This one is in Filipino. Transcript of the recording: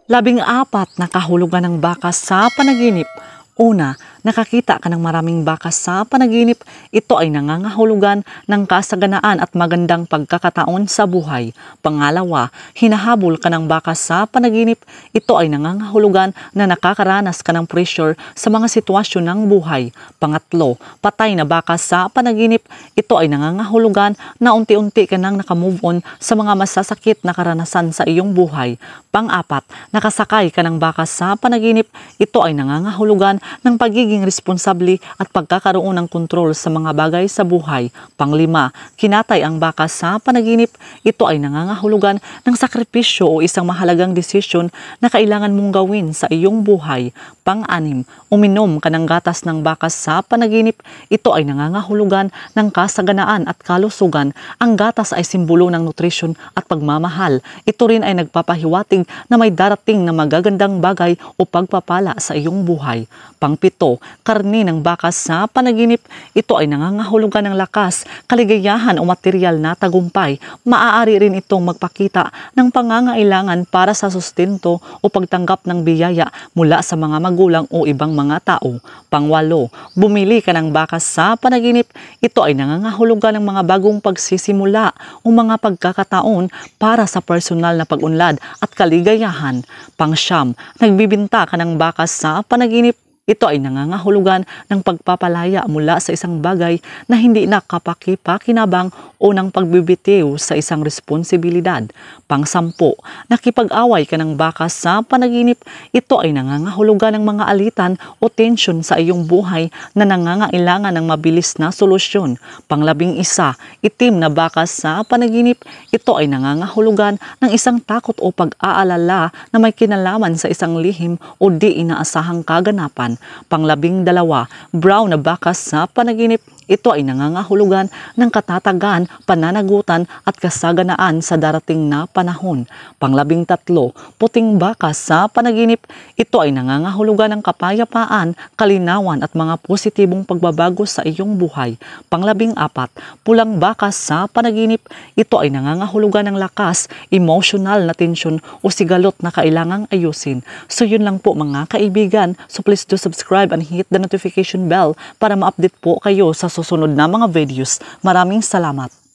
14 na kahulugan ng baka sa panaginip. Una, nakakita ka ng maraming baka sa panaginip. Ito ay nangangahulugan ng kasaganaan at magandang pagkakataon sa buhay. Pangalawa, hinahabol ka ng baka sa panaginip. Ito ay nangangahulugan na nakakaranas ka ng pressure sa mga sitwasyon ng buhay. Pangatlo, patay na baka sa panaginip. Ito ay nangangahulugan na unti-unti ka nang nakamove on sa mga masasakit na karanasan sa iyong buhay. Pang-apat, nakasakay ka ng baka sa panaginip. Ito ay nangangahulugan ng pagiging responsable at pagkakaroon ng kontrol sa mga bagay sa buhay. Panglima, kinatay ang baka sa panaginip. Ito ay nangangahulugan ng sakripisyo o isang mahalagang desisyon na kailangan mong gawin sa iyong buhay. Pang-anim, uminom ka ng gatas ng baka sa panaginip. Ito ay nangangahulugan ng kasaganaan at kalusugan. Ang gatas ay simbolo ng nutrisyon at pagmamahal. Ito rin ay nagpapahiwatig na may darating na magagandang bagay o pagpapala sa iyong buhay. Pangpito, karni ng baka sa panaginip. Ito ay nangangahulugan ng lakas, kaligayahan o material na tagumpay. Maaari rin itong magpakita ng pangangailangan para sa sustento o pagtanggap ng biyaya mula sa mga magulang o ibang mga tao. Pangwalo, bumili ka ng baka sa panaginip. Ito ay nangangahulugan ng mga bagong pagsisimula o mga pagkakataon para sa personal na pag-unlad at kaligayahan. Pangsyam, nagbibinta ka ng baka sa panaginip. Ito ay nangangahulugan ng pagpapalaya mula sa isang bagay na hindi nakapakipakinabang o ng pagbibitiw sa isang responsibilidad. Pang-10, nakipag-away ka ng baka sa panaginip. Ito ay nangangahulugan ng mga alitan o tensyon sa iyong buhay na nangangailangan ng mabilis na solusyon. Pang-11, itim na baka sa panaginip. Ito ay nangangahulugan ng isang takot o pag-aalala na may kinalaman sa isang lihim o di inaasahang kaganapan. Pang-12, brown na baka sa panaginip. Ito ay nangangahulugan ng katatagan, pananagutan at kasaganaan sa darating na panahon. Pang-13, puting baka sa panaginip. Ito ay nangangahulugan ng kapayapaan, kalinawan at mga positibong pagbabago sa iyong buhay. Pang-14, pulang baka sa panaginip. Ito ay nangangahulugan ng lakas, emotional na tensyon o sigalot na kailangang ayusin. So yun lang po mga kaibigan. So please do subscribe and hit the notification bell para ma-update po kayo sa susunod na mga videos. Maraming salamat.